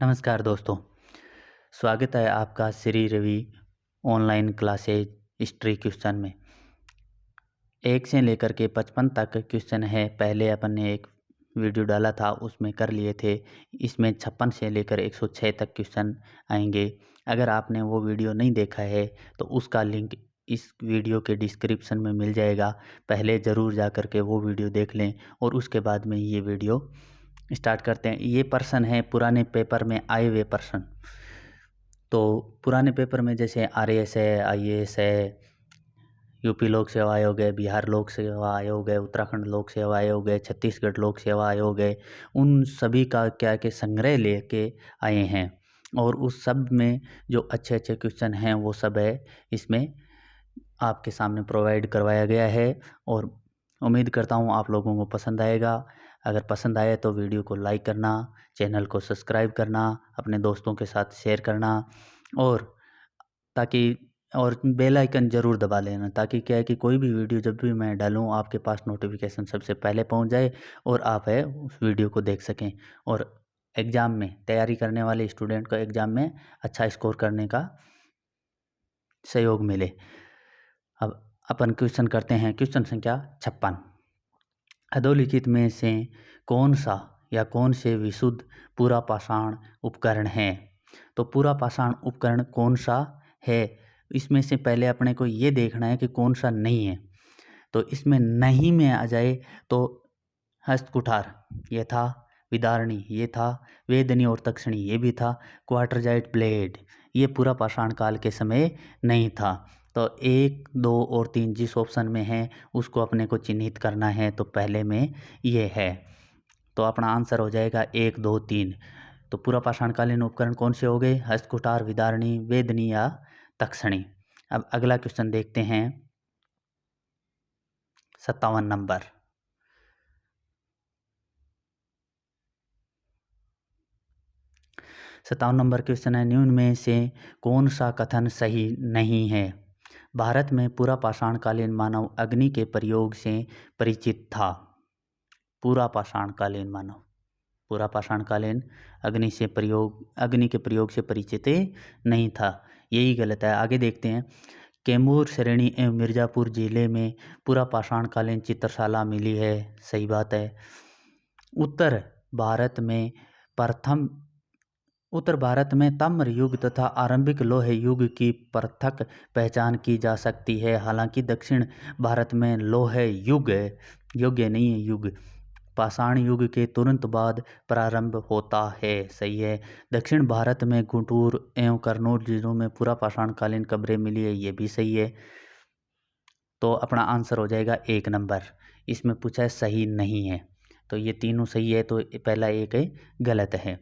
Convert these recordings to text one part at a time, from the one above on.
नमस्कार दोस्तों, स्वागत है आपका Shri Ravi online classes history question में। 1 से लेकर के 55 तक क्वेश्चन है। पहले अपन ने एक वीडियो डाला था, उसमें कर लिए थे। इसमें 56 से लेकर 106 तक क्वेश्चन आएंगे। अगर आपने वो वीडियो नहीं देखा है तो उसका लिंक इस वीडियो के डिस्क्रिप्शन में मिल जाएगा। पहले ज़रूर जा कर के वो वीडियो देख लें और उसके बाद में ये वीडियो स्टार्ट करते हैं। ये प्रश्न है पुराने पेपर में आए हुए प्रश्न। तो पुराने पेपर में जैसे आरएएस है, आईएएस है, यूपी लोक सेवा आयोग है, बिहार लोक सेवा आयोग है, उत्तराखंड लोक सेवा आयोग है, छत्तीसगढ़ लोक सेवा आयोग है, उन सभी का क्या के संग्रह लेके आए हैं और उस सब में जो अच्छे अच्छे क्वेश्चन हैं वो सब है इसमें आपके सामने प्रोवाइड करवाया गया है और उम्मीद करता हूँ आप लोगों को पसंद आएगा। अगर पसंद आए तो वीडियो को लाइक करना, चैनल को सब्सक्राइब करना, अपने दोस्तों के साथ शेयर करना और बेल आइकन ज़रूर दबा लेना, ताकि क्या है कि कोई भी वीडियो जब भी मैं डालूँ आपके पास नोटिफिकेशन सबसे पहले पहुंच जाए और आप है उस वीडियो को देख सकें और एग्ज़ाम में तैयारी करने वाले स्टूडेंट को एग्ज़ाम में अच्छा स्कोर करने का सहयोग मिले। अब अपन क्वेश्चन करते हैं। क्वेश्चन संख्या 56। अधोलिखित में से कौन सा या कौन से विशुद्ध पूरा पाषाण उपकरण हैं? तो पूरा पाषाण उपकरण कौन सा है, इसमें से पहले अपने को ये देखना है कि कौन सा नहीं है। तो इसमें नहीं में आ जाए तो हस्तकुठार ये था, विदारणी ये था, वेदनी और तक्षणी ये भी था, क्वार्टरजाइट ब्लेड ये पूरा पाषाण काल के समय नहीं था। तो 1, 2 और 3 जिस ऑप्शन में है उसको अपने को चिन्हित करना है। तो पहले में ये है, तो अपना आंसर हो जाएगा 1, 2, 3। तो पूरा पाषाणकालीन उपकरण कौन से हो गए? हस्तकुठार, विदारणी, वेदनी या तक्षणी। अब अगला क्वेश्चन देखते हैं। 57 नंबर। 57 नंबर क्वेश्चन है, निम्न में से कौन सा कथन सही नहीं है? भारत में पूरा पाषाणकालीन मानव अग्नि के प्रयोग से परिचित था। पूरा पाषाणकालीन मानव पूरा पाषाणकालीन अग्नि के प्रयोग से परिचित नहीं था, यही गलत है। आगे देखते हैं। कैमूर श्रेणी एवं मिर्ज़ापुर जिले में पूरा पाषाणकालीन चित्रशाला मिली है, सही बात है। उत्तर भारत में ताम्र युग तथा आरंभिक लौह युग की पृथक पहचान की जा सकती है। हालांकि दक्षिण भारत में लौह युग योग्य नहीं है, युग पाषाण युग के तुरंत बाद प्रारंभ होता है, सही है। दक्षिण भारत में गुंटूर एवं करनूल जिलों में पूरा पाषाणकालीन कब्रें मिली है, ये भी सही है। तो अपना आंसर हो जाएगा 1 नंबर। इसमें पूछा है सही नहीं है, तो ये तीनों सही है, तो पहला एक गलत है।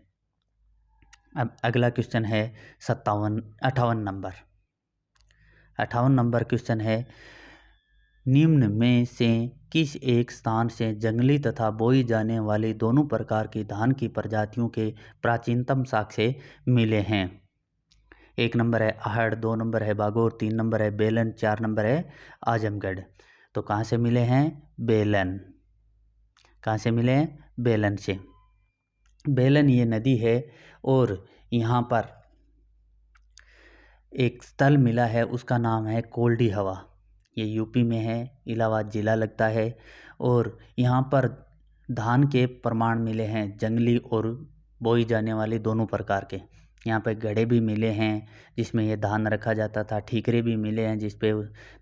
अब अगला क्वेश्चन है 58 नंबर। 58 नंबर क्वेश्चन है, निम्न में से किस एक स्थान से जंगली तथा बोई जाने वाली दोनों प्रकार की धान की प्रजातियों के प्राचीनतम साक्ष्य मिले हैं? 1 नंबर है आहड़, 2 नंबर है बागोर, 3 नंबर है बेलन, 4 नंबर है आजमगढ़। तो कहाँ से मिले हैं? बेलन। कहाँ से मिले हैं? बेलन से। बेलन ये नदी है और यहाँ पर एक स्थल मिला है, उसका नाम है कोल्डी हवा। ये यूपी में है, इलाहाबाद ज़िला लगता है और यहाँ पर धान के प्रमाण मिले हैं, जंगली और बोई जाने वाले दोनों प्रकार के। यहाँ पे घड़े भी मिले हैं जिसमें ये धान रखा जाता था, ठीकरे भी मिले हैं जिस पे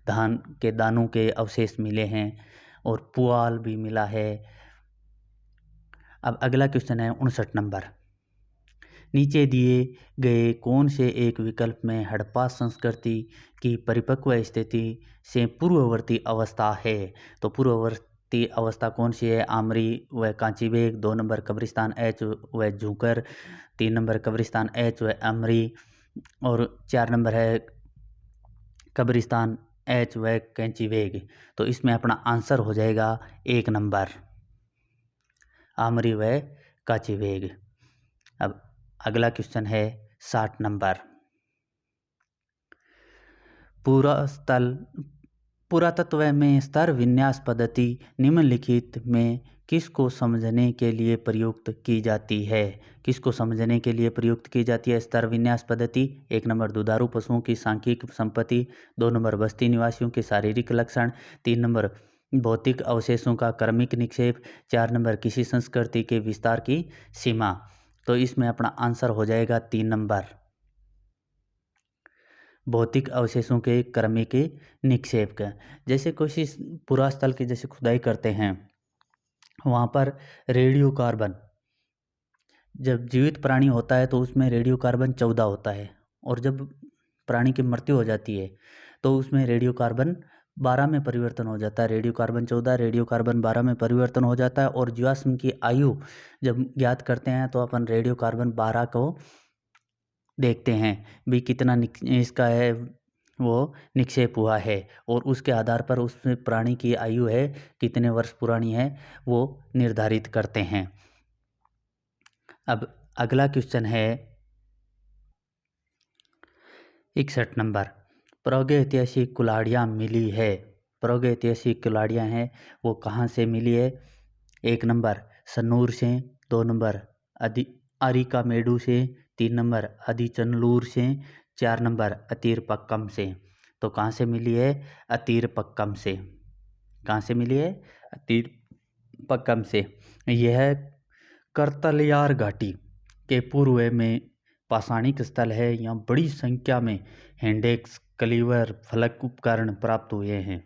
धान के दानों के अवशेष मिले हैं और पुआल भी मिला है। अब अगला क्वेश्चन है 59 नंबर। नीचे दिए गए कौन से एक विकल्प में हड़प्पा संस्कृति की परिपक्व स्थिति से पूर्ववर्ती अवस्था है? तो पूर्ववर्ती अवस्था कौन सी है? आमरी व कांचीबेग, 2 नंबर कब्रिस्तान एच व झूकर, 3 नंबर कब्रिस्तान एच व अमरी और 4 नंबर है कब्रिस्तान एच व कैंचीबेग। तो इसमें अपना आंसर हो जाएगा 1 नंबर आमरी व कांचीबेग। अब अगला क्वेश्चन है 60 नंबर। पुरातत्व में स्तर विन्यास पद्धति निम्नलिखित में किसको समझने के लिए प्रयुक्त की जाती है? किसको समझने के लिए प्रयुक्त की जाती है? स्तर विन्यास पद्धति। 1 नंबर दुधारू पशुओं की सांख्यिक संपत्ति। 2 नंबर बस्ती निवासियों के शारीरिक लक्षण। 3 नंबर भौतिक अवशेषों का क्रमिक निक्षेप। 4 नंबर किसी संस्कृति के विस्तार की सीमा। तो इसमें अपना आंसर हो जाएगा 3 नंबर, भौतिक अवशेषों के क्रमिक निक्षेप का। जैसे किसी पुरास्थल की जैसे खुदाई करते हैं, वहाँ पर रेडियो कार्बन, जब जीवित प्राणी होता है तो उसमें रेडियो कार्बन 14 होता है, और जब प्राणी की मृत्यु हो जाती है तो उसमें रेडियो कार्बन 12 में परिवर्तन हो जाता है। रेडियो कार्बन 14, रेडियो कार्बन 12 में परिवर्तन हो जाता है। और जीवाश्म की आयु जब ज्ञात करते हैं तो अपन रेडियो कार्बन 12 को देखते हैं भी कितना इसका है वो निक्षेप हुआ है, और उसके आधार पर उसमें प्राणी की आयु है कितने वर्ष पुरानी है वो निर्धारित करते हैं। अब अगला क्वेश्चन है 61 नंबर, प्रागैतिहासिक कुल्हाड़ियाँ मिली है। प्रागैतिहासिक कुल्हाड़ियाँ हैं वो कहाँ से मिली है? 1 नंबर सन्नूर से। 2 नंबर अरिकामेडु से। 3 नंबर अदिचनलूर से। 4 नंबर अतीरपक्कम से। तो कहाँ से मिली है? अतीरपक्कम से। कहाँ से मिली है? अतीरपक्कम से। यह करतलियार घाटी के पूर्व में पाषाणिक स्थल है। यहाँ बड़ी संख्या में हैंडेक्स, कलीवर, फलक उपकरण प्राप्त हुए हैं।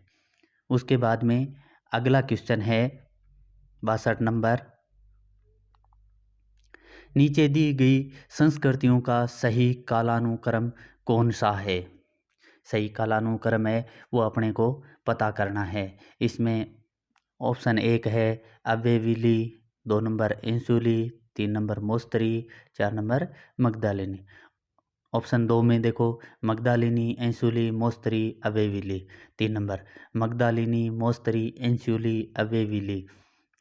उसके बाद में अगला क्वेश्चन है 62 नंबर, नीचे दी गई संस्कृतियों का सही कालानुक्रम कौन सा है? सही कालानुक्रम है वो अपने को पता करना है। इसमें ऑप्शन 1 है अवेविली, 2 नंबर इंसुली, 3 नंबर मोस्तरी, 4 नंबर मगदालिनी। ऑप्शन 2 में देखो मगदालिनी, इंसुली, मोस्तरी, अवेविली। 3 नंबर मगदालिनी, मोस्तरी, इंसुली, अवेविली।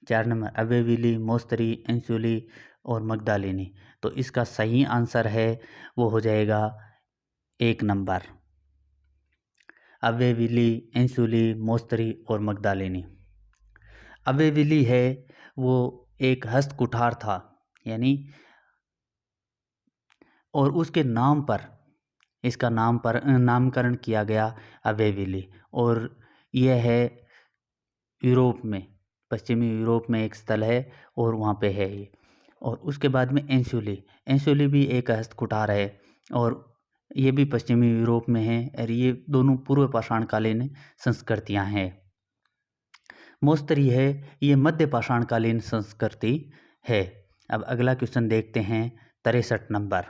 4 नंबर अवेविली, मोस्तरी, इंसुली और मगदालिनी। तो इसका सही आंसर है वो हो जाएगा 1 नंबर अवेविली, इंसुली, मोस्तरी और मगदालिनी। अवेविली है वो एक हस्तकुठार था, यानी और उसके नाम पर इसका नामकरण किया गया अवेविली, और यह है यूरोप में, पश्चिमी यूरोप में एक स्थल है और वहाँ पे है ये। और उसके बाद में इंसुली भी एक हस्तकुठार है और ये भी पश्चिमी यूरोप में है, और ये दोनों पूर्व पाषाणकालीन संस्कृतियाँ हैं। मोस्तरी है ये मध्य पाषाणकालीन संस्कृति है। अब अगला क्वेश्चन देखते हैं 63 नंबर।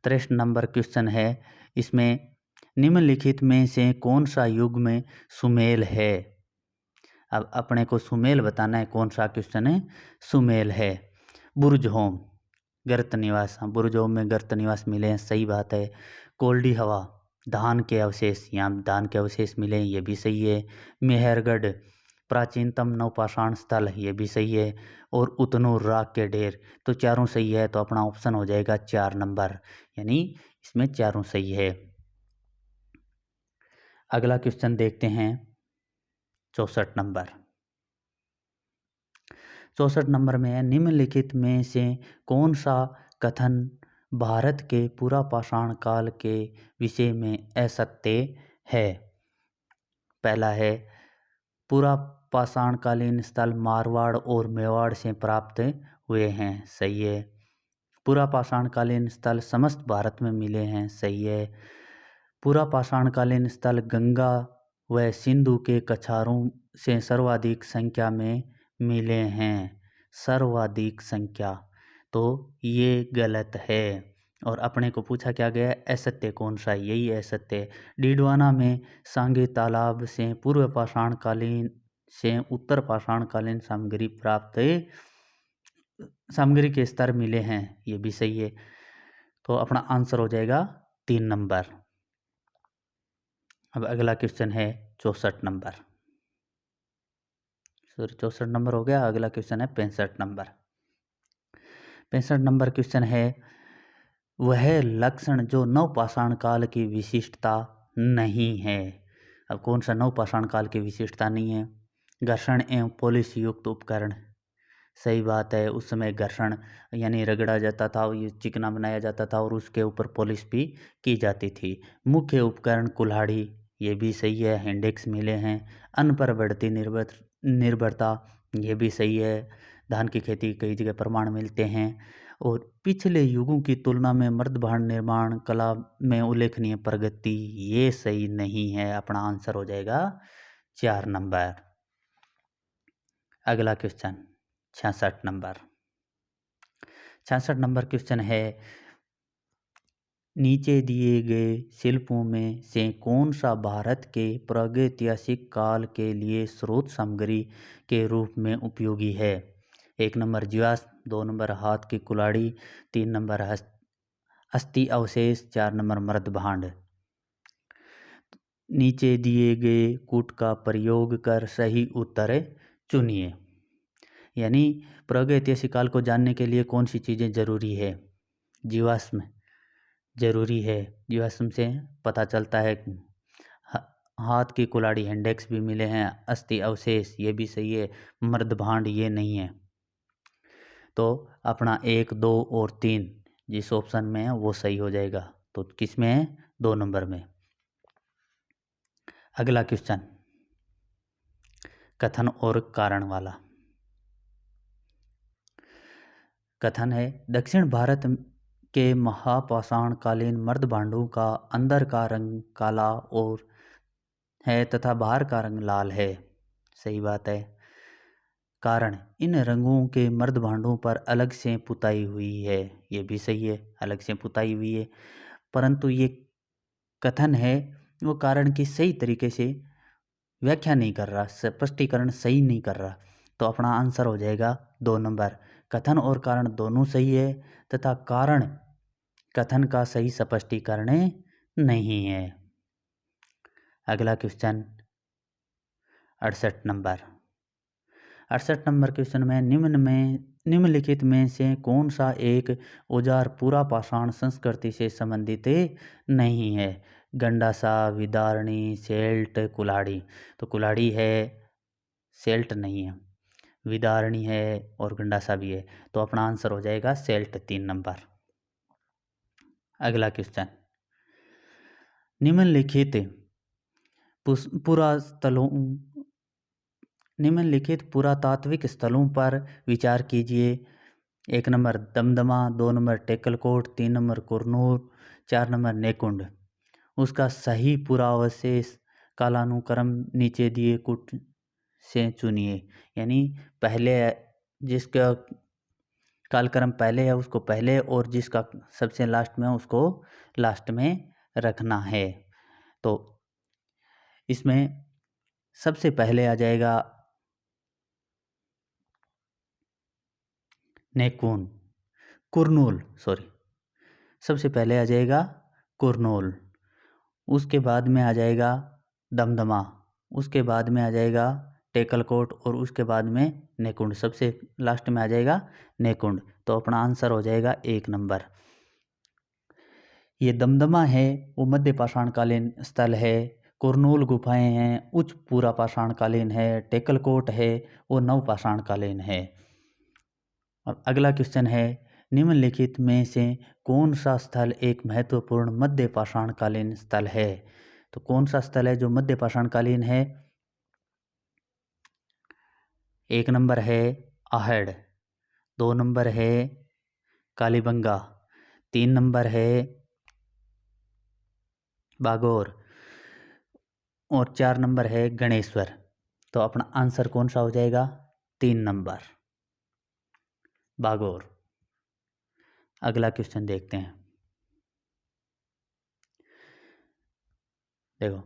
63 नंबर क्वेश्चन है, इसमें निम्नलिखित में से कौन सा युग में सुमेल है? अब अपने को सुमेल बताना है, कौन सा क्वेश्चन है? सुमेल है। बुर्जहोम, गर्त निवास, बुर्ज होम में गर्त निवास मिले हैं, सही बात है। कोल्डी हवा, धान के अवशेष, यहाँ धान के अवशेष मिले हैं, ये भी सही है। मेहरगढ़, प्राचीनतम नवपाषाण स्थल, ये भी सही है। और उतनूर, राख के ढेर। तो चारों सही है, तो अपना ऑप्शन हो जाएगा 4 नंबर, यानी इसमें चारों सही है। अगला क्वेश्चन देखते हैं 64 नंबर। 64 नंबर में है, निम्नलिखित में से कौन सा कथन भारत के पूरा पाषाण काल के विषय में असत्य है? पहला है पूरा पाषाणकालीन स्थल मारवाड़ और मेवाड़ से प्राप्त हुए हैं, सही है। पूरा पाषाणकालीन स्थल समस्त भारत में मिले हैं, सही है। पूरा पाषाणकालीन स्थल गंगा व सिंधु के कछारों से सर्वाधिक संख्या में मिले हैं, सर्वाधिक संख्या। तो ये गलत है, और अपने को पूछा क्या गया है, असत्य कौन सा है? यही असत्य है। डीडवाना में सांगे तालाब से पूर्व पाषाणकालीन से उत्तर पाषाणकालीन सामग्री के स्तर मिले हैं, ये भी सही है। तो अपना आंसर हो जाएगा 3 नंबर। अब अगला क्वेश्चन है 64 नंबर, सॉरी 64 नंबर हो गया। अगला क्वेश्चन है 65 नंबर। 65 नंबर क्वेश्चन है, वह लक्षण जो नवपाषाण काल की विशिष्टता नहीं है। अब कौन सा नवपाषाण काल की विशिष्टता नहीं है? घर्षण एवं पॉलिश युक्त उपकरण। सही बात है, उस समय घर्षण यानी रगड़ा जाता था, ये चिकना बनाया जाता था और उसके ऊपर पॉलिश भी की जाती थी। मुख्य उपकरण कुल्हाड़ी, ये भी सही है। इंडेक्स मिले हैं। अन्न पर बढ़ती निर्भरता, ये भी सही है। धान की खेती कई जगह प्रमाण मिलते हैं। और पिछले युगों की तुलना में मृदभांड निर्माण कला में उल्लेखनीय प्रगति, ये सही नहीं है। अपना आंसर हो जाएगा 4 नंबर। अगला क्वेश्चन 66 नंबर। 66 नंबर क्वेश्चन है, नीचे दिए गए शिल्पों में से कौन सा भारत के प्रागैतिहासिक काल के लिए स्रोत सामग्री के रूप में उपयोगी है? 1 नंबर जीवाश्म, 2 नंबर हाथ की कुल्हाड़ी, 3 नंबर अस्थि अवशेष, 4 नंबर मृदभांड। नीचे दिए गए कूट का प्रयोग कर सही उत्तर चुनिए। यानी प्रागैतिहासिक काल को जानने के लिए कौन सी चीज़ें जरूरी है? जीवाश्म जरूरी है, जीवाश्म से पता चलता है। हाथ की कुल्हाड़ी, इंडेक्स भी मिले हैं। अस्थि अवशेष, ये भी सही है। मृदभांड ये नहीं है। तो अपना 1, 2 और 3 जिस ऑप्शन में है वो सही हो जाएगा। तो किस में है? 2 नंबर में। अगला क्वेश्चन कथन और कारण वाला कथन है, दक्षिण भारत के महापाषाणकालीन मृदभांडों का अंदर का रंग काला और है तथा बाहर का रंग लाल है। सही बात है। कारण, इन रंगों के मृदभांडों पर अलग से पुताई हुई है। ये भी सही है, अलग से पुताई हुई है। परंतु ये कथन है वो कारण की सही तरीके से व्याख्या नहीं कर रहा, स्पष्टीकरण सही नहीं कर रहा। तो अपना आंसर हो जाएगा 2 नंबर। कथन और कारण दोनों सही है तथा कारण कथन का सही स्पष्टीकरण नहीं है। अगला क्वेश्चन 68 नंबर। 68 नंबर क्वेश्चन में निम्नलिखित में से कौन सा एक औजार पूरा पाषाण संस्कृति से संबंधित नहीं है? गंडासा, विदारणी, सेल्ट, कुल्हाड़ी। तो कुल्हाड़ी है, सेल्ट नहीं है। विदारणी है और गंडासा भी है। तो अपना आंसर हो जाएगा सेल्ट, 3 नंबर। अगला क्वेश्चन, निम्नलिखित पुरातात्विक स्थलों पर विचार कीजिए। 1 number Damdama, 2 number Tekkalakota, 3 number Kurnool, 4 number Nekund. उसका सही पुरावशेष कालानुक्रम नीचे दिए कुछ से चुनिए। यानी पहले जिसका कालक्रम पहले है उसको पहले, और जिसका सबसे लास्ट में है उसको लास्ट में रखना है। तो इसमें सबसे पहले आ जाएगा कुरनूल, सबसे पहले आ जाएगा कुरनूल। उसके बाद में आ जाएगा दमदमा, उसके बाद में आ जाएगा टेकलकोट और उसके बाद में नेकुंड। सबसे लास्ट में आ जाएगा नेकुंड। तो अपना आंसर हो जाएगा 1 नंबर। ये दमदमा है वो मध्य पाषाणकालीन स्थल है। कुरनूल गुफाएं हैं, उच्च पूरा पाषाणकालीन है। टेकलकोट है वो नव पाषाणकालीन है। और अगला क्वेश्चन है, निम्नलिखित में से कौन सा स्थल एक महत्वपूर्ण मध्य पाषाणकालीन स्थल है? तो कौन सा स्थल है जो मध्य पाषाणकालीन है? 1 नंबर है आहड़, 2 नंबर है कालीबंगा, 3 नंबर है बागौर और 4 नंबर है गणेश्वर। तो अपना आंसर कौन सा हो जाएगा? 3 नंबर बागौर। अगला क्वेश्चन देखते हैं। देखो,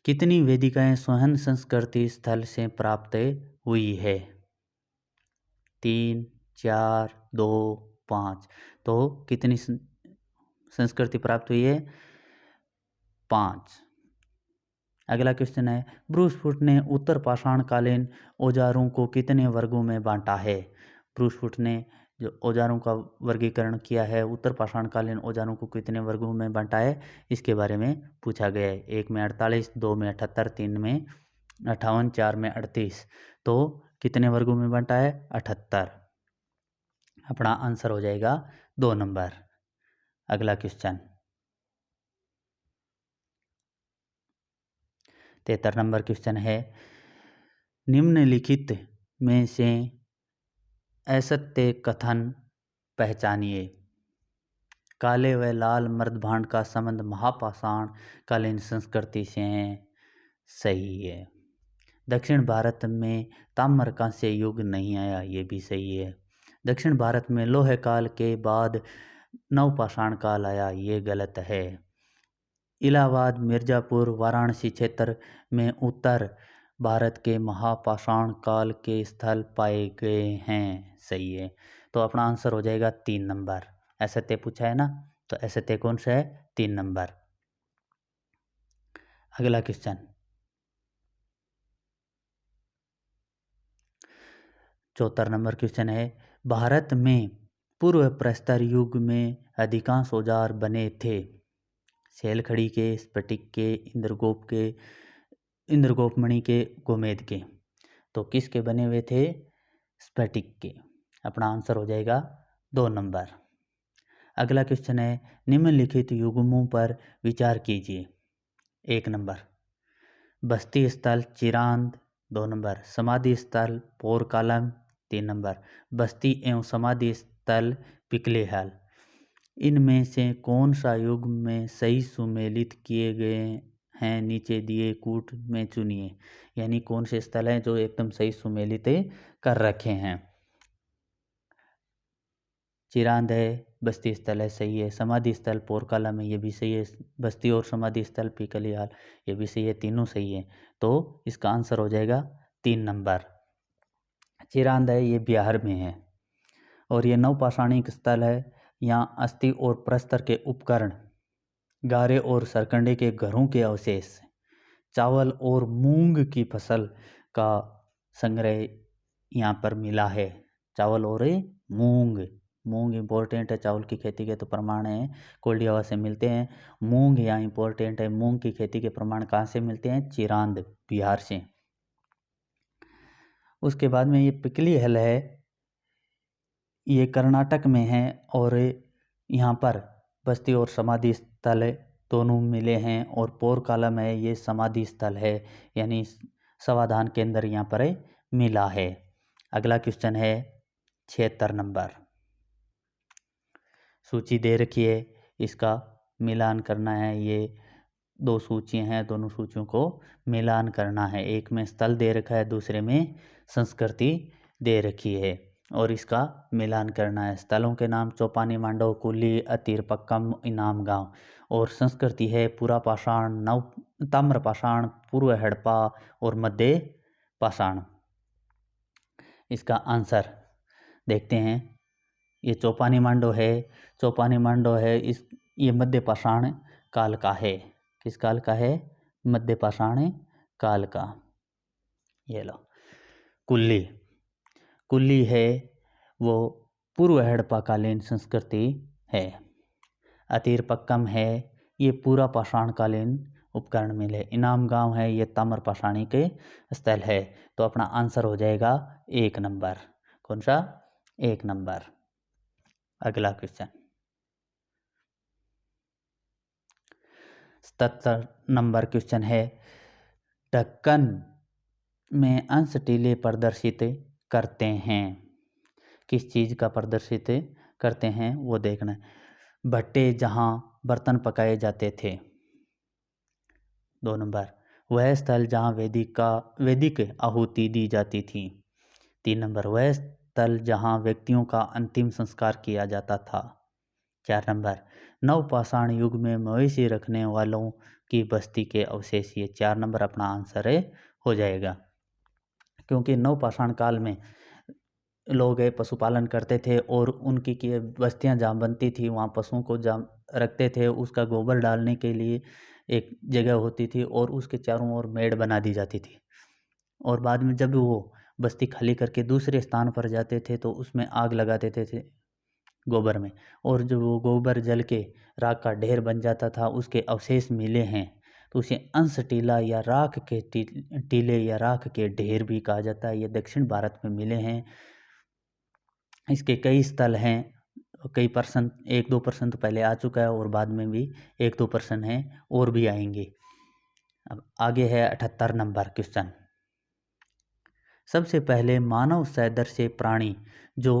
कितनी वेदिकाएं स्वहन संस्कृति स्थल से प्राप्त हुई है? 3, 4, 2, 5। तो कितनी संस्कृति प्राप्त हुई है? 5। अगला क्वेश्चन है, ब्रूस फुट ने उत्तर पाषाणकालीन औजारों को कितने वर्गों में बांटा है? ब्रूस फुट ने जो औजारों का वर्गीकरण किया है, उत्तर पाषाणकालीन औजारों को कितने वर्गों में बांटा है, इसके बारे में पूछा गया है। 1 में 48, 2 में 78, 3 में 58 4 में 38, तो कितने वर्गों में बंटा है? 78। अपना आंसर हो जाएगा 2 नंबर। अगला क्वेश्चन 73 नंबर क्वेश्चन है, निम्नलिखित में से असत्य कथन पहचानिए। काले व लाल मृदभांड का संबंध महापाषाण कालीन संस्कृति से है। सही है। दक्षिण भारत में ताम्र कांस्य युग नहीं आया, ये भी सही है। दक्षिण भारत में लोह काल के बाद नवपाषाण काल आया, ये गलत है। इलाहाबाद, मिर्जापुर, वाराणसी क्षेत्र में उत्तर भारत के महापाषाण काल के स्थल पाए गए हैं। सही है। तो अपना आंसर हो जाएगा 3 नंबर। असत्य पूछा है ना, तो असत्य कौन सा है? 3 नंबर। अगला क्वेश्चन 74 नंबर क्वेश्चन है, भारत में पूर्व प्रस्तर युग में अधिकांश औजार बने थे। शैलखड़ी के, स्फटिक के, इंद्रगोपमणि के, गोमेद के। तो किसके बने हुए थे? स्फटिक के। अपना आंसर हो जाएगा 2 नंबर। अगला क्वेश्चन है, निम्नलिखित युग्मों पर विचार कीजिए। 1 नंबर बस्ती स्थल चिरांद, 2 नंबर समाधि स्थल पोरकालम, 3 नंबर बस्ती एवं समाधि स्थल पिकलेहाल। इनमें से कौन सा युग में सही सुमेलित किए गए हैं? नीचे दिए कूट में चुनिए। यानी कौन से स्थल हैं जो एकदम सही सुमेलित कर रखे हैं? चिरांद है, बस्ती स्थल है, सही है। समाधि स्थल पोरकाला में, ये भी सही है। बस्ती और समाधि स्थल पिकलियाल, ये भी सही है। तीनों सही है। तो इसका आंसर हो जाएगा 3 नंबर। चिरांद है, ये बिहार में है और ये नवपाषाणिक स्थल है। यहाँ अस्थि और प्रस्तर के उपकरण, गारे और सरकंडे के घरों के अवशेष, चावल और मूंग की फसल का संग्रह यहाँ पर मिला है। चावल और मूंग इम्पोर्टेंट है। चावल की खेती के तो प्रमाण है कोल्डी हवा से मिलते हैं। मूंग यहाँ इम्पोर्टेंट है। मूंग की खेती के प्रमाण कहाँ से मिलते हैं? चिरांद, बिहार से। उसके बाद में ये पिकली हल है, ये कर्नाटक में है और यहाँ पर बस्ती और समाधि स्थल दोनों मिले हैं। और पोरकालम है, ये समाधि स्थल है, यानी समाधान केंद्र यहाँ पर मिला है। अगला क्वेश्चन है 76 नंबर। सूची दे रखी है, इसका मिलान करना है। ये 2 सूचियाँ हैं, दोनों सूचियों को मिलान करना है। एक में स्थल दे रखा है, दूसरे में संस्कृति दे रखी है और इसका मिलान करना है। स्थलों के नाम चौपानी, मांडव, कुल्ली, अतीरपक्कम, इनाम गांव। और संस्कृति है पुरापाषाण, नव ताम्रपाषाण, पूर्व हड़प्पा और मध्य पाषाण। इसका आंसर देखते हैं। ये चौपानी मांडव है। चौपानी मांडव है, ये मध्य पाषाण काल का है। किस काल का है? मध्य पाषाण काल का। ये लो कुल्ली है, वो पूर्व हड़प्पाकालीन संस्कृति है। अतीरपक्कम है, ये पूरा पाषाणकालीन उपकरण मिले। इनाम गांव है, ये ताम्रपाषाणी के स्थल है। तो अपना आंसर हो जाएगा 1 नंबर। कौन सा? 1 नंबर। अगला क्वेश्चन 77 नंबर क्वेश्चन है, ढक्कन में अंश टीले प्रदर्शित करते हैं। किस चीज़ का प्रदर्शित करते हैं वो देखना है। भट्टे जहाँ बर्तन पकाए जाते थे। 2 नंबर वह स्थल जहाँ वैदिक आहुति दी जाती थी। 3 नंबर वह स्थल जहाँ व्यक्तियों का अंतिम संस्कार किया जाता था। 4 नंबर नवपाषाण युग में मवेशी रखने वालों की बस्ती के अवशेष। ये 4 नंबर अपना आंसर हो जाएगा। क्योंकि नवपाषाण काल में लोग पशुपालन करते थे और उनकी बस्तियां जहाँ बनती थी वहाँ पशुओं को जहाँ रखते थे, उसका गोबर डालने के लिए एक जगह होती थी और उसके चारों ओर मेड़ बना दी जाती थी। और बाद में जब वो बस्ती खाली करके दूसरे स्थान पर जाते थे तो उसमें आग लगा देते थे गोबर में, और जब वो गोबर जल के राख का ढेर बन जाता था, उसके अवशेष मिले हैं तो उसे अंश टीला या राख के टीले या राख के ढेर भी कहा जाता है। ये दक्षिण भारत में मिले हैं। इसके कई स्थल हैं, कई परसेंट, 1-2% पहले आ चुका है और बाद में भी 1-2% हैं और भी आएंगे। अब आगे है 78 नंबर क्वेश्चन। सबसे पहले मानव सदृश प्राणी जो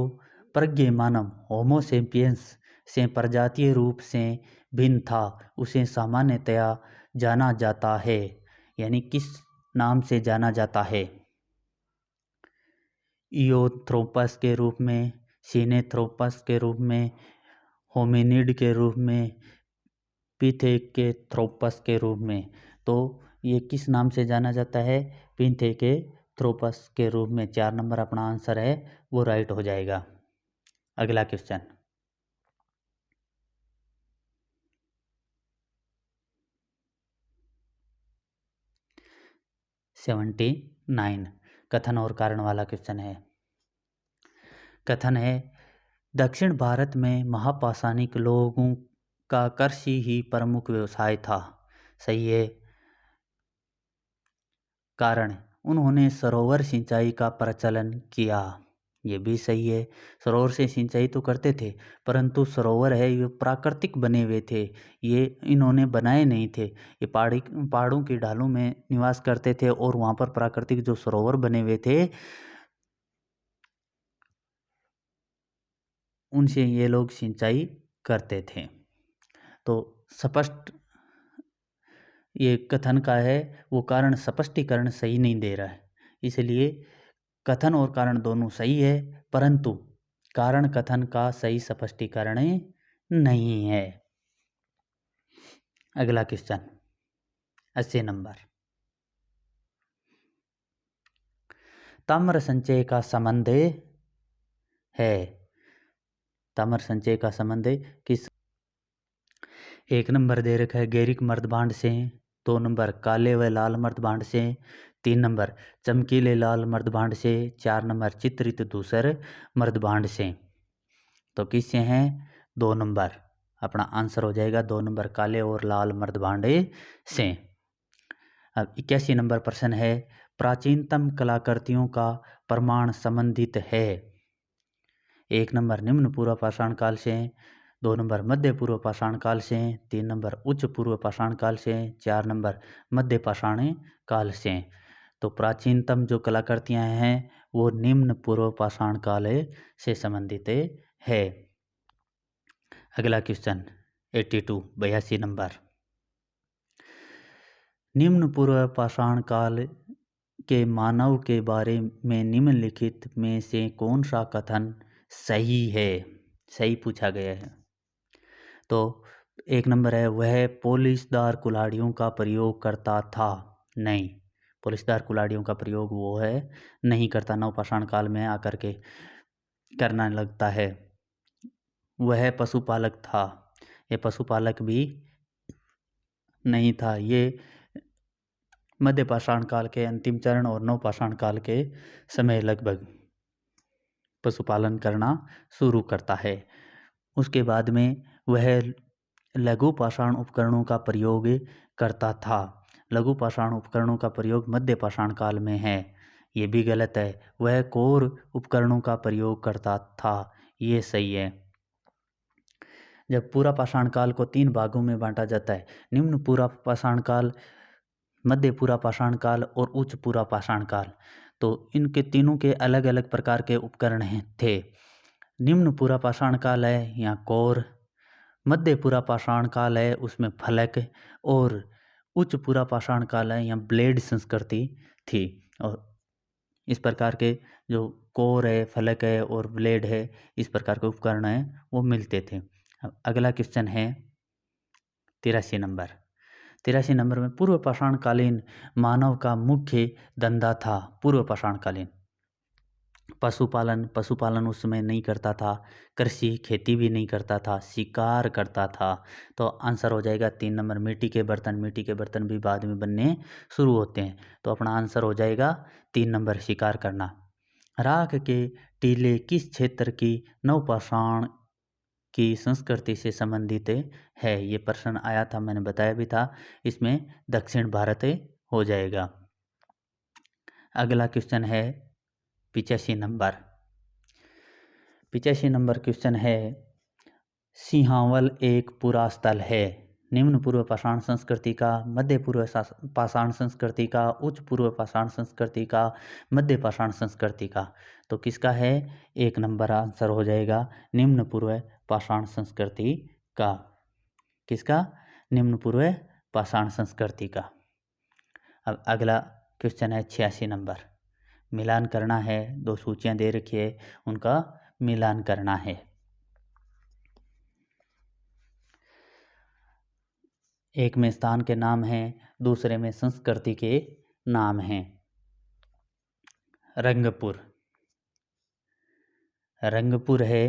प्रज्ञ मानव होमोसेपियंस से प्रजातीय रूप से भिन्न था उसे सामान्यतया जाना जाता है, यानी किस नाम से जाना जाता है? इयोथ्रोपस के रूप में, सिनेथ्रोपस के रूप में, होमिनिड के रूप में, पिथेकेथ्रोपस के रूप में। तो ये किस नाम से जाना जाता है? पिथेकेथ्रोपस के रूप में। 4 नंबर अपना आंसर है वो राइट हो जाएगा। अगला क्वेश्चन 79 कथन और कारण वाला क्वेश्चन है। कथन है दक्षिण भारत में महापाषाणिक लोगों का कृषि ही प्रमुख व्यवसाय था। सही है। कारण उन्होंने सरोवर सिंचाई का प्रचलन किया। ये भी सही है। सरोवर से सिंचाई तो करते थे, परंतु सरोवर है ये प्राकृतिक बने हुए थे, ये इन्होंने बनाए नहीं थे। ये पहाड़ों की ढालों में निवास करते थे और वहाँ पर प्राकृतिक जो सरोवर बने हुए थे उनसे ये लोग सिंचाई करते थे। तो स्पष्ट ये कथन का है वो कारण स्पष्टीकरण सही नहीं दे रहा है, इसलिए कथन और कारण दोनों सही है, परंतु कारण कथन का सही स्पष्टीकरण नहीं है। अगला क्वेश्चन 80 नंबर। ताम्र संचय का संबंध है। ताम्र संचय का संबंध किस? 1 नंबर दे रखा है गैरिक मर्दभांड से, 2 नंबर काले व लाल मर्दभांड से, 3 नंबर चमकीले लाल मर्दभांड से, 4 नंबर चित्रित धूसर मर्दभांड से। तो किससे हैं? 2 नंबर अपना आंसर हो जाएगा। 2 नंबर काले और लाल मर्दभांड से। अब 81 नंबर प्रश्न है प्राचीनतम कलाकृतियों का प्रमाण संबंधित है। 1 नंबर निम्न पूर्व पाषाण काल से, 2 नंबर मध्य पूर्व पाषाण काल से, 3 नंबर उच्च पूर्व पाषाण काल से, 4 नंबर मध्य पाषाण काल से। तो प्राचीनतम जो कलाकृतियाँ हैं वो निम्न पूर्व पाषाण काल से संबंधित है। अगला क्वेश्चन 82 नंबर। निम्न पूर्व पाषाण काल के मानव के बारे में निम्नलिखित में से कौन सा कथन सही है? सही पूछा गया है। तो 1 नंबर है वह पोलिसदार कुल्हाड़ियों का प्रयोग करता था। नहीं, पोलिसदार कुल्हाड़ियों का प्रयोग वो है नहीं करता, नवपाषाण काल में आकर के करना लगता है। वह पशुपालक था। ये पशुपालक भी नहीं था। ये मध्य पाषाण काल के अंतिम चरण और नवपाषाण काल के समय लगभग पशुपालन करना शुरू करता है। उसके बाद में वह लघु पाषाण उपकरणों का प्रयोग करता था। लघु पाषाण उपकरणों का प्रयोग मध्य पाषाण काल में है, ये भी गलत है। वह कोर उपकरणों का प्रयोग करता था, ये सही है। जब पूरा पाषाण काल को 3 भागों में बांटा जाता है, निम्न पूरा पाषाण काल, मध्य पूरा पाषाण काल और उच्च पूरा पाषाण काल, तो इनके तीनों के अलग अलग प्रकार के उपकरण थे। निम्न पूरा पाषाण काल है यहाँ कोर, मध्य पूरा पाषाण काल है उसमें फलक, और उच्च पूरा पाषाण काल है यहाँ ब्लेड संस्कृति थी। और इस प्रकार के जो कोर है, फलक है और ब्लेड है, इस प्रकार के उपकरण हैं वो मिलते थे। अगला क्वेश्चन है 83 नंबर। 83 नंबर में पूर्व पाषाण कालीन मानव का मुख्य धंधा था। पूर्व पाषाण कालीन पशुपालन उस समय नहीं करता था, कृषि खेती भी नहीं करता था, शिकार करता था। तो आंसर हो जाएगा 3 नंबर मिट्टी के बर्तन। मिट्टी के बर्तन भी बाद में बनने शुरू होते हैं, तो अपना आंसर हो जाएगा 3 नंबर शिकार करना। राख के टीले किस क्षेत्र की नवपाषाण की संस्कृति से संबंधित है? ये प्रश्न आया था, मैंने बताया भी था। इसमें दक्षिण भारत हो जाएगा। अगला क्वेश्चन है 85 नंबर। 85 नंबर क्वेश्चन है, सिंहावल एक पुरा स्थल है। निम्न पूर्व पाषाण संस्कृति का, मध्य पूर्व पाषाण संस्कृति का, उच्च पूर्व पाषाण संस्कृति का, मध्य पाषाण संस्कृति का। तो किसका है? 1 नंबर आंसर हो जाएगा निम्न पूर्व पाषाण संस्कृति का। किसका? निम्न पूर्व पाषाण संस्कृति का। अब अगला क्वेश्चन है 86 नंबर। मिलान करना है, 2 सूचियां दे रखी है, उनका मिलान करना है। एक में स्थान के नाम हैं, दूसरे में संस्कृति के नाम हैं। रंगपुर, रंगपुर है।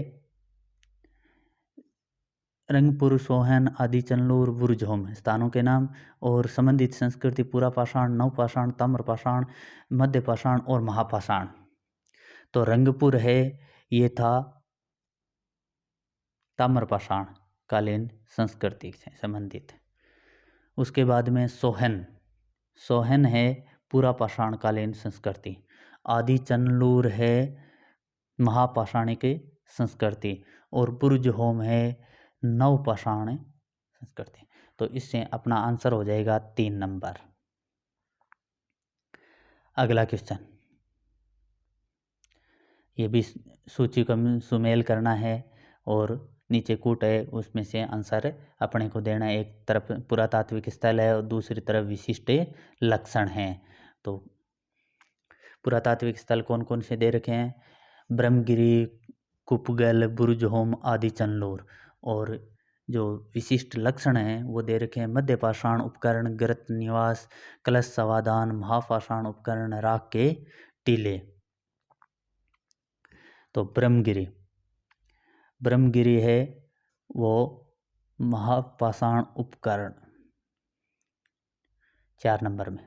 रंगपुर, सोहन, आदि चंदलूर, बुरजहोम स्थानों के नाम। और संबंधित संस्कृति पुरा पाषाण, नवपाषाण, ताम्र पाषाण, मध्य पाषाण और महापाषाण। तो रंगपुर है, ये था ताम्र पाषाण कालीन संस्कृति से संबंधित। उसके बाद में सोहन, सोहन है पुरा पाषाण कालीन संस्कृति। आदि चंदलूर है महापाषाणिक संस्कृति। और बुरजहोम है नवपाषाण संस्कृति। तो इससे अपना आंसर हो जाएगा 3 नंबर। अगला क्वेश्चन, ये भी सूची को सुमेल करना है और नीचे कूट है, उसमें से आंसर अपने को देना है। एक तरफ पुरातात्विक स्थल है और दूसरी तरफ विशिष्ट लक्षण हैं। तो पुरातात्विक स्थल कौन कौन से दे रखे हैं? ब्रह्मगिरी, कुपगल, बुरजहोम, आदि चंदलूर। और जो विशिष्ट लक्षण हैं वो दे रखे हैं, मध्य पाषाण उपकरण, गृत निवास, कलश समाधान, महापाषाण उपकरण, राख के टीले। तो ब्रह्मगिरी, ब्रह्मगिरी है वो महापाषाण उपकरण 4 नंबर में।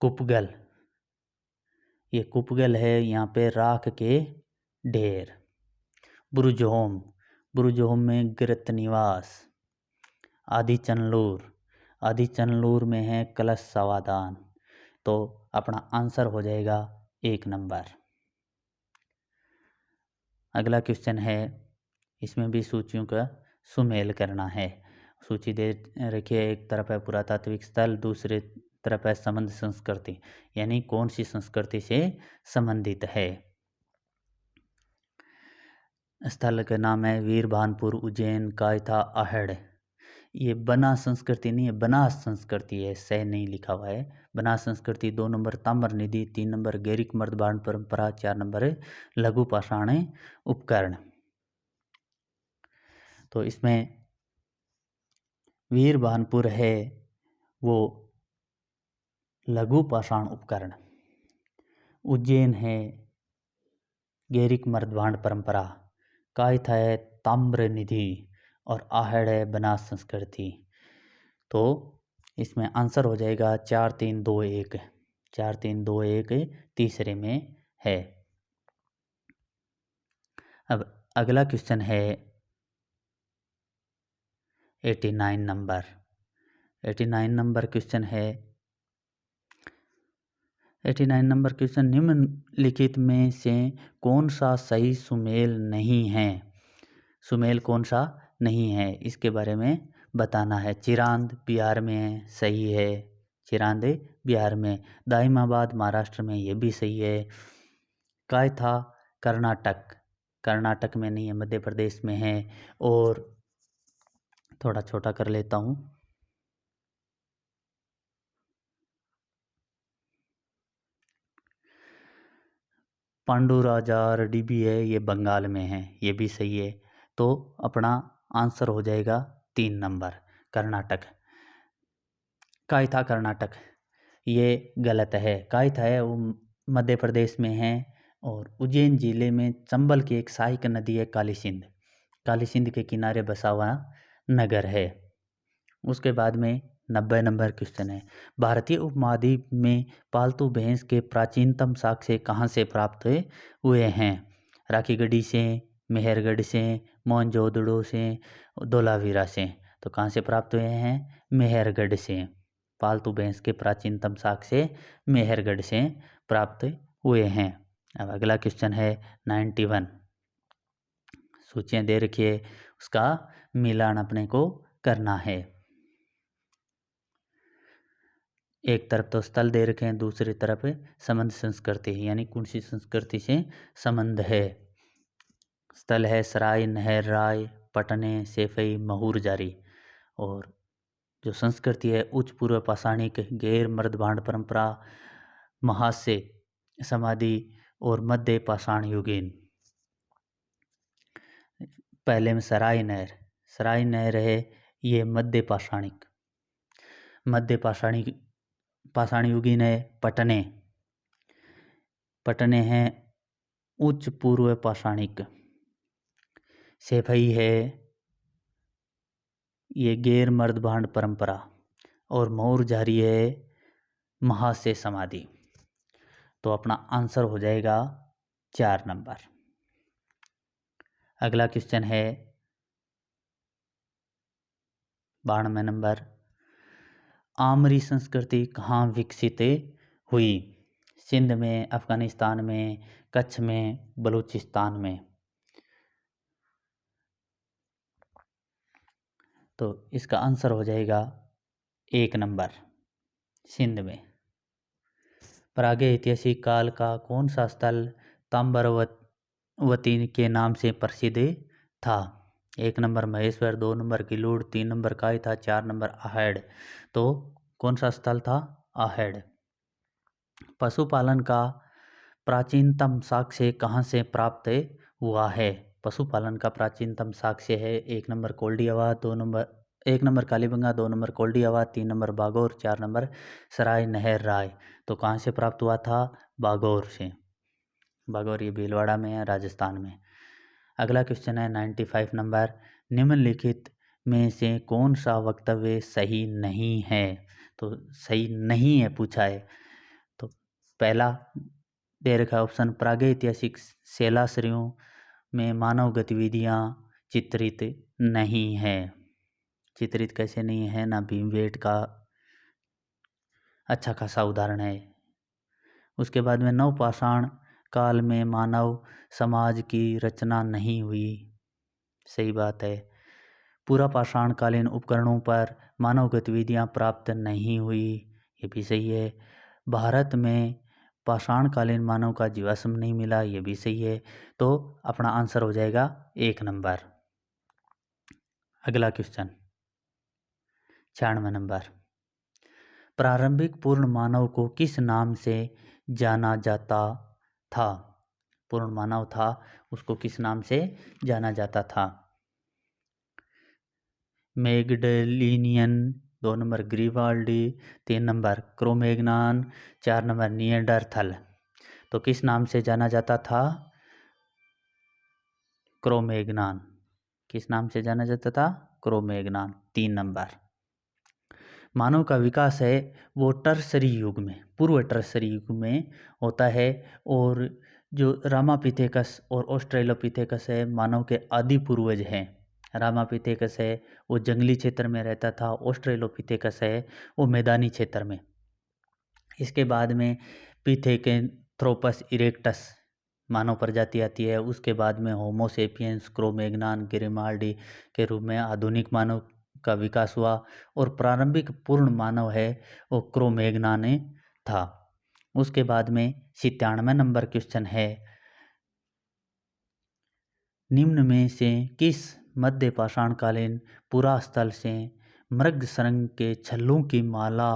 कुपगल, ये कुपगल है, यहाँ पे राख के ढेर। बुरजहोम, बुरजहोम में गृत निवास। आदि चंदलूर, आदि चंदलूर में है कलश समाधान। तो अपना आंसर हो जाएगा 1 नंबर। अगला क्वेश्चन है, इसमें भी सूचियों का सुमेल करना है। सूची दे रखिए, एक तरफ है पुरातात्विक स्थल, दूसरे तरफ है संबंध संस्कृति, यानी कौन सी संस्कृति से संबंधित है। स्थल का नाम है वीर भानपुर, उज्जैन, कायथा, आहड़। ये बना संस्कृति नहीं है, बनास संस्कृति है, सह नहीं लिखा हुआ है। बनास संस्कृति 2 नंबर ताम्र निधि, 3 नंबर गैरिक मर्दबाण परंपरा, 4 नंबर लघु पाषाण उपकरण। तो इसमें वीर भानपुर है वो लघु पाषाण उपकरण, उज्जैन है गैरिक मर्दबाण परंपरा, कायथा है ताम्र निधि और आहड़ है बनास संस्कृति। तो इसमें आंसर हो जाएगा 4 3 2 1, 4 3 2 1 तीसरे में है। अब अगला क्वेश्चन है 89 नंबर। 89 नंबर क्वेश्चन है, 89 नंबर क्वेश्चन, निम्नलिखित में से कौन सा सही सुमेल नहीं है? सुमेल कौन सा नहीं है, इसके बारे में बताना है। चिरांद बिहार में है, सही है, चिरांद बिहार में। दाहिमाबाद महाराष्ट्र में, ये भी सही है। कायथा कर्नाटक, कर्नाटक में नहीं है, मध्य प्रदेश में है। और थोड़ा छोटा कर लेता हूँ, पांडुराजार डीबी है, ये बंगाल में है, ये भी सही है। तो अपना आंसर हो जाएगा 3 नंबर, कर्नाटक। कायथा कर्नाटक, ये गलत है। कायथा है वो मध्य प्रदेश में है। और उज्जैन जिले में चंबल की एक सहायक नदी है काली सिंध, काली सिंध के किनारे बसा हुआ नगर है। उसके बाद में 90 नंबर क्वेश्चन है, भारतीय उपमहाद्वीप में पालतू भैंस के प्राचीनतम साक्ष्य कहाँ से प्राप्त हुए हैं? राखीगढ़ी से, मेहरगढ़ से, मोहनजोदड़ो से, धोलावीरा से। तो कहाँ से प्राप्त हुए हैं? मेहरगढ़ से। पालतू भैंस के प्राचीनतम साक्ष्य मेहरगढ़ से प्राप्त हुए हैं। अब अगला क्वेश्चन है 91। सूचियाँ दे रखी है, उसका मिलान अपने को करना है। एक तरफ तो स्थल दे रखे हैं, दूसरी तरफ संबंध संस्कृति, यानी कौन सी संस्कृति से संबंध है। स्थल है सराय, नहर, राय, पटने, सेफई, महूर जारी। और जो संस्कृति है उच्च पूर्व पाषाणिक, गैर मर्दभांड परंपरा, महास्य समाधि और मध्य पाषाण युगीन। पहले में सराय नहर है, ये मध्य पाषाणिक, मध्य पाषाण युगीन है। पटने हैं उच्च पूर्व पाषाणिक। सेफई है, ये गैर मर्दभांड परंपरा। और महूर जारी है महास्य समाधि। तो अपना आंसर हो जाएगा 4 नंबर। अगला क्वेश्चन है 92 नंबर। आमरी संस्कृति कहाँ विकसित हुई? सिंध में, अफगानिस्तान में, कच्छ में, बलूचिस्तान में। तो इसका आंसर हो जाएगा 1 नंबर, सिंध में। प्रागैतिहासिक काल का कौन सा स्थल ताम्रवती के नाम से प्रसिद्ध था? 1 number Maheshwar, 2 number Gilund, 3 number Kayatha, 4 number Ahar. तो कौन सा स्थल था? आहेड़। पशुपालन का प्राचीनतम साक्ष्य कहाँ से प्राप्त हुआ है? पशुपालन का प्राचीनतम साक्ष्य है 1 नंबर कोल्डी आवाज, 1 नंबर कालीबंगा, 2 नंबर कोल्डी आवाज, 3 नंबर बागौर, 4 नंबर सराय नहर राय। तो कहाँ से प्राप्त हुआ था? बागौर से। बागौर ये भीलवाड़ा में है, राजस्थान में। अगला क्वेश्चन है 95 नंबर। निम्नलिखित में से कौन सा वक्तव्य सही नहीं है? तो सही नहीं है पूछा है। तो पहला दे रखा ऑप्शन, प्रागैतिहासिक शैलाश्रयों में मानव गतिविधियां चित्रित नहीं है। चित्रित कैसे नहीं है? ना भीमबेट का अच्छा खासा उदाहरण है। उसके बाद में नवपाषाण काल में मानव समाज की रचना नहीं हुई। सही बात है। पूरा पाषाणकालीन उपकरणों पर मानव गतिविधियां प्राप्त नहीं हुई, ये भी सही है। भारत में पाषाणकालीन मानव का जीवाश्म नहीं मिला, ये भी सही है। तो अपना आंसर हो जाएगा 1 नंबर। अगला क्वेश्चन 96 नंबर। प्रारंभिक पूर्ण मानव को किस नाम से जाना जाता था? पूर्ण मानव था, उसको किस नाम से जाना जाता था? मैगडलिनियन, 2 number ग्रीवाल्डी, 3 number Cro-Magnon, 4 number Neanderthal. तो किस नाम से जाना जाता था? क्रोमैग्नान। किस नाम से जाना जाता था? क्रोमैग्नान। 3 नंबर। मानव का विकास है वो टर्सरी युग में, पूर्व टर्सरी युग में होता है। और जो रामापिथेकस और ऑस्ट्रेलोपिथेकस है, मानव के आदि पूर्वज हैं। रामापिथेकस है वो जंगली क्षेत्र में रहता था, ऑस्ट्रेलोपिथेकस है वो मैदानी क्षेत्र में। इसके बाद में पिथेकेंथ्रोपस इरेक्टस मानव प्रजाति आती है। उसके बाद में होमोसेपियंस, क्रोमैग्नान, ग्रिमाल्डी के रूप में आधुनिक मानव का विकास हुआ। और प्रारंभिक पूर्ण मानव है वो क्रोमैग्नान था। उसके बाद में 97 नंबर क्वेश्चन है, निम्न में से किस मध्य पाषाणकालीन पुरास्थल से मृगशृंग के छल्लों की माला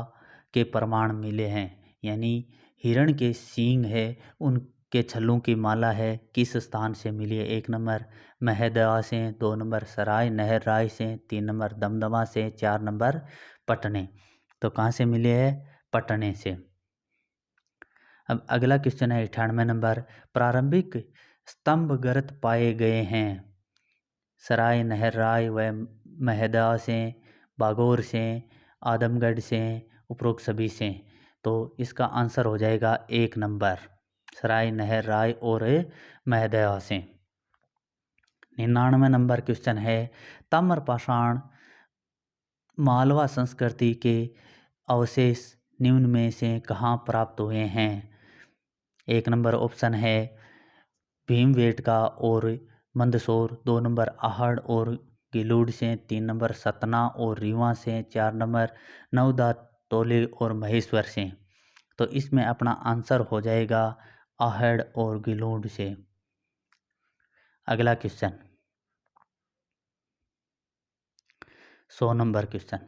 के प्रमाण मिले हैं? यानी हिरण के सींग है, उनके छल्लों की माला है, किस स्थान से मिली है? 1 नंबर महदवा से, 2 नंबर सराय नहर राय से, 3 नंबर दमदमा से, 4 नंबर पटने। तो कहाँ से मिले है? पटने से। अब अगला क्वेश्चन है 98 नंबर। प्रारंभिक स्तंभ गर्त पाए गए हैं सराय नहर राय व महदवा से, बागौर से, आदमगढ़ से, उपरोक्त सभी से। तो इसका आंसर हो जाएगा 1 नंबर, सराय नहर राय और महदवा से। 99 नंबर क्वेश्चन है, ताम्रपाषाण मालवा संस्कृति के अवशेष निम्न में से कहाँ प्राप्त हुए हैं? 1 नंबर ऑप्शन है भीमबेटका और मंदसौर, 2 नंबर आहड़ और गिलूड से, 3 नंबर सतना और रीवा से, 4 नंबर नवदा तोले और महेश्वर से। तो इसमें अपना आंसर हो जाएगा आहड़ और गिलूड से। अगला क्वेश्चन 100 नंबर क्वेश्चन,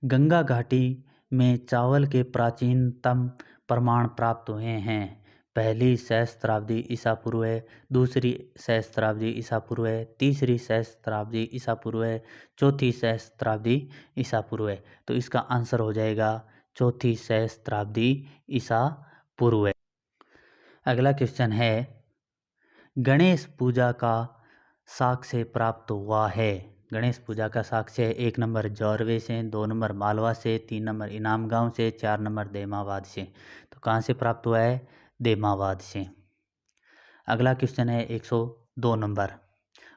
गंगा घाटी में चावल के प्राचीनतम प्रमाण प्राप्त हुए हैं। पहली सहस्त्राब्दी ईसा पूर्व, दूसरी सहस्त्राब्दी ईसा पूर्व, तीसरी सहस्त्राब्दी ईसा पूर्व, चौथी सहस्त्राब्दी ईसा पूर्व। तो इसका आंसर हो जाएगा चौथी सहस्त्राब्दी ईसा पूर्व। अगला क्वेश्चन है, गणेश पूजा का साक्ष्य प्राप्त हुआ है। गणेश पूजा का साक्ष्य 1 नंबर जौरवे से, 2 नंबर मालवा से, 3 नंबर इनाम गांव से, 4 नंबर देमावाद से। तो कहाँ से प्राप्त हुआ है? देमावाद से। अगला क्वेश्चन है 102 नंबर,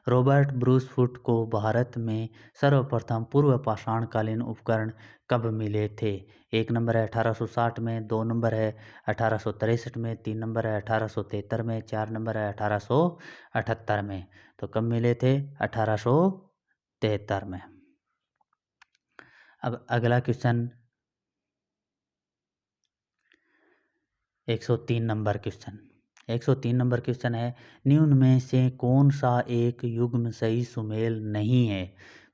रॉबर्ट ब्रूस फुट को भारत में सर्वप्रथम पूर्व पाषाणकालीन उपकरण कब मिले थे? 1 नंबर है 1860 में, 2 नंबर है 1863 में, 3 नंबर है 1873 में, 4 नंबर है 1878 में। तो कब मिले थे? 1873 में। अब अगला question 103 number question. 103 number question है, निम्न में से कौन सा एक युग्म सही सुमेल नहीं है?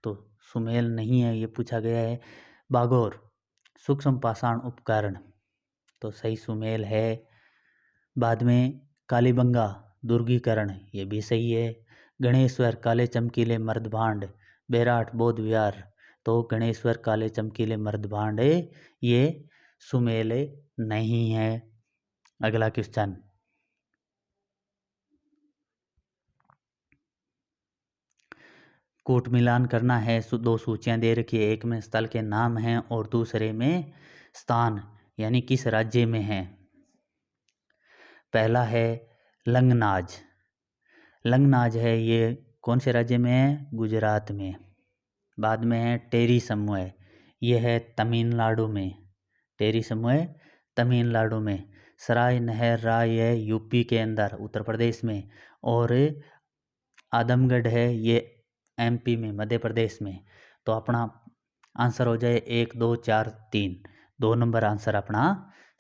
तो सुमेल नहीं है ये पूछा गया है। बागोर सूक्ष्म पाषाण उपकरण, तो सही सुमेल है। बाद में कालीबंगा दुर्गीकरण, ये भी सही है। गणेश्वर काले चमकीले मर्दभांड बैराट बौद्ध विहार, तो गणेश्वर काले चमकीले मर्दभांड ये सुमेल नहीं है। अगला क्वेश्चन कूट मिलान करना है। 2 सूचियां दे रखी है, एक में स्थल के नाम हैं और दूसरे में स्थान यानी किस राज्य में है। पहला है लंगनाज। लंगनाज है ये कौन से राज्य में है? गुजरात में। बाद में है टेरी समूह, ये है तमिलनाडु में। टेरी समूह तमिलनाडु में। सराय नहर राय है यूपी के अंदर उत्तर प्रदेश में। और आदमगढ़ है ये एमपी में मध्य प्रदेश में। तो अपना आंसर हो जाए 1 2 4 3, 2 नंबर आंसर अपना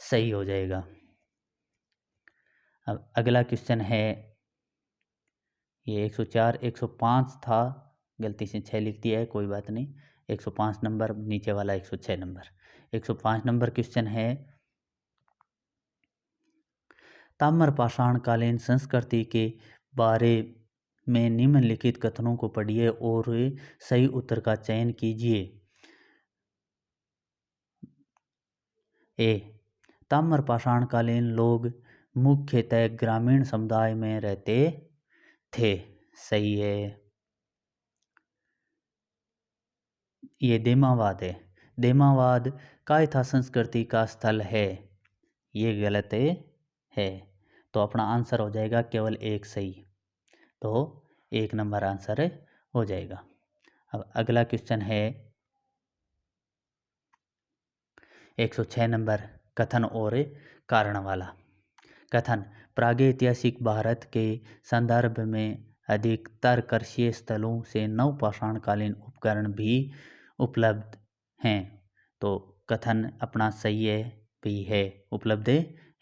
सही हो जाएगा। अब अगला क्वेश्चन है, ये 104 105 था, गलती से 6 लिख दिया है, कोई बात नहीं। 105 नंबर, नीचे वाला 106 नंबर। 105 नंबर क्वेश्चन है, ताम्रपाषाणकालीन संस्कृति के बारे में निम्नलिखित कथनों को पढ़िए और सही उत्तर का चयन कीजिए। ए, ताम्रपाषाणकालीन लोग मुख्यतः ग्रामीण समुदाय में रहते थे, सही है। ये देमावाद है। देमावाद कायथा संस्कृति का स्थल है, ये गलत है। तो अपना आंसर हो जाएगा केवल एक सही, तो 1 नंबर आंसर हो जाएगा। अब अगला क्वेश्चन है 106 नंबर, कथन और कारण वाला। कथन, प्रागैतिहासिक भारत के संदर्भ में अधिकतर कृषि स्थलों से नवपाषाणकालीन उपकरण भी उपलब्ध हैं। तो कथन अपना सही है, भी है, उपलब्ध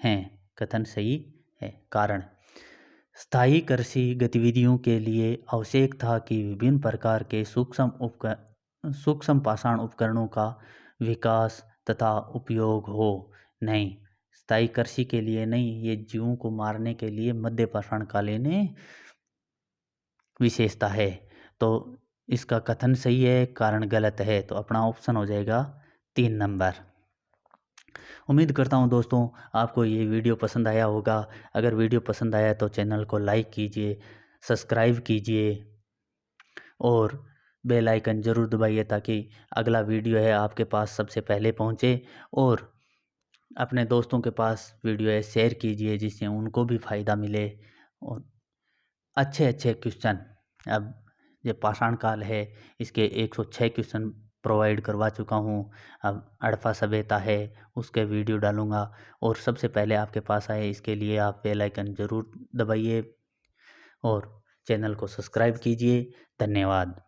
हैं, कथन सही है। कारण, स्थायी कृषि गतिविधियों के लिए आवश्यक था कि विभिन्न प्रकार के सूक्ष्म पाषाण उपकरणों का विकास तथा उपयोग हो। नहीं, स्थायी कृषि के लिए नहीं, ये जीवों को मारने के लिए मध्य पाषाणकालीन विशेषता है। तो इसका कथन सही है, कारण गलत है। तो अपना ऑप्शन हो जाएगा 3 नंबर। उम्मीद करता हूँ दोस्तों आपको ये वीडियो पसंद आया होगा। अगर वीडियो पसंद आया तो चैनल को लाइक कीजिए, सब्सक्राइब कीजिए और बेल आइकन ज़रूर दबाइए ताकि अगला वीडियो है आपके पास सबसे पहले पहुँचे। और अपने दोस्तों के पास वीडियो है शेयर कीजिए जिससे उनको भी फ़ायदा मिले और अच्छे अच्छे क्वेश्चन अब ये पाषाण काल है, इसके 106 क्वेश्चन प्रोवाइड करवा चुका हूँ। अब हड़प्पा सभ्यता है, उसके वीडियो डालूँगा और सबसे पहले आपके पास आए इसके लिए आप बेल आइकन ज़रूर दबाइए और चैनल को सब्सक्राइब कीजिए। धन्यवाद।